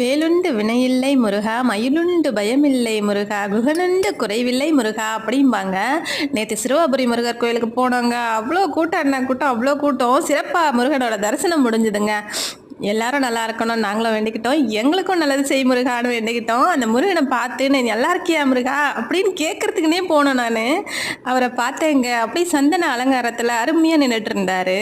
வேலுண்டு வினையில்லை முருகா, மயிலுண்டு பயமில்லை முருகா, குகனுண்டு குறைவில்லை முருகா அப்படிம்பாங்க. நேற்று சிறுவாபுரி முருகர் கோயிலுக்கு போனோங்க. அவ்வளோ கூட்டம், என்ன கூட்டம், அவ்வளோ கூட்டம். சிறப்பாக முருகனோட தரிசனம் முடிஞ்சுதுங்க. எல்லாரும் நல்லா இருக்கணும் நாங்களும் வேண்டிக்கிட்டோம். எங்களுக்கும் நல்லது செய் முருகான்னு வேண்டிக்கிட்டோம். அந்த முருகனை பார்த்து நீ நல்லா இருக்கியா முருகா அப்படின்னு கேட்கறதுக்குனே போனோம். நான் அவரை பார்த்தேங்க. அப்படியே சந்தன அலங்காரத்தில் அருமையாக நின்றுட்டு இருந்தாரு.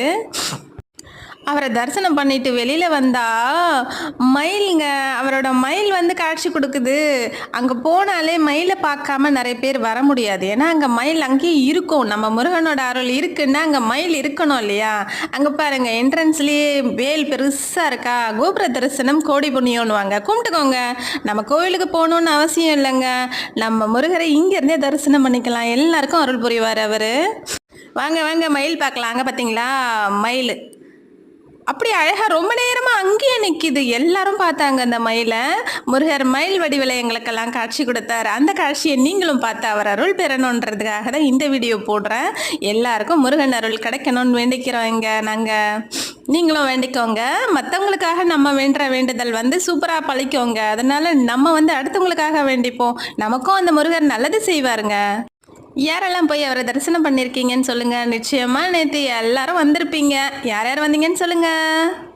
அவரை தரிசனம் பண்ணிட்டு வெளியில் வந்தால் மயிலுங்க, அவரோட மயில் வந்து காட்சி கொடுக்குது. அங்கே போனாலே மயிலை பார்க்காம நிறைய பேர் வர முடியாது. ஏன்னா அங்கே மயில் அங்கேயே இருக்கும். நம்ம முருகனோட அருள் இருக்குன்னா அங்கே மயில் இருக்கணும் இல்லையா? அங்கே பாருங்கள், என்ட்ரன்ஸ்லேயே வேல் பெருசாக இருக்கா. கோபுர தரிசனம் கோடி புண்ணியம்னுவாங்க. கும்பிட்டுக்கோங்க. நம்ம கோவிலுக்கு போகணுன்னு அவசியம் இல்லைங்க. நம்ம முருகரை இங்கேருந்தே தரிசனம் பண்ணிக்கலாம். எல்லாருக்கும் அருள் புரிவார் அவர். வாங்க வாங்க மயில் பார்க்கலாம். அங்கே பார்த்தீங்களா மயில் அப்படி அழகாக ரொம்ப நேரமாக அங்கேயே நிற்கிது. எல்லாரும் பார்த்தாங்க அந்த மயிலை. முருகர் மயில் வடிவில் எங்களுக்கெல்லாம் காட்சி கொடுத்தார். அந்த காட்சியை நீங்களும் பார்த்து அவர் அருள் பெறணுன்றதுக்காக தான் இந்த வீடியோ போடுறேன். எல்லாருக்கும் முருகன் அருள் கிடைக்கணும்னு வேண்டிக்கிறோம். இங்கே நாங்கள் நீங்களும் வேண்டிக்கோங்க. மற்றவங்களுக்காக நம்ம வேண்டுற வேண்டுதல் வந்து சூப்பராக பழிக்கோங்க. அதனால் நம்ம வந்து அடுத்தவங்களுக்காக வேண்டிப்போம். நமக்கும் அந்த முருகர் நல்லது செய்வாருங்க. யாரெல்லாம் போய் அவரை தரிசனம் பண்ணியிருக்கீங்கன்னு சொல்லுங்கள். நிச்சயமாக நேற்று எல்லாரும் வந்திருப்பீங்க. யார் யார் வந்தீங்கன்னு சொல்லுங்கள்.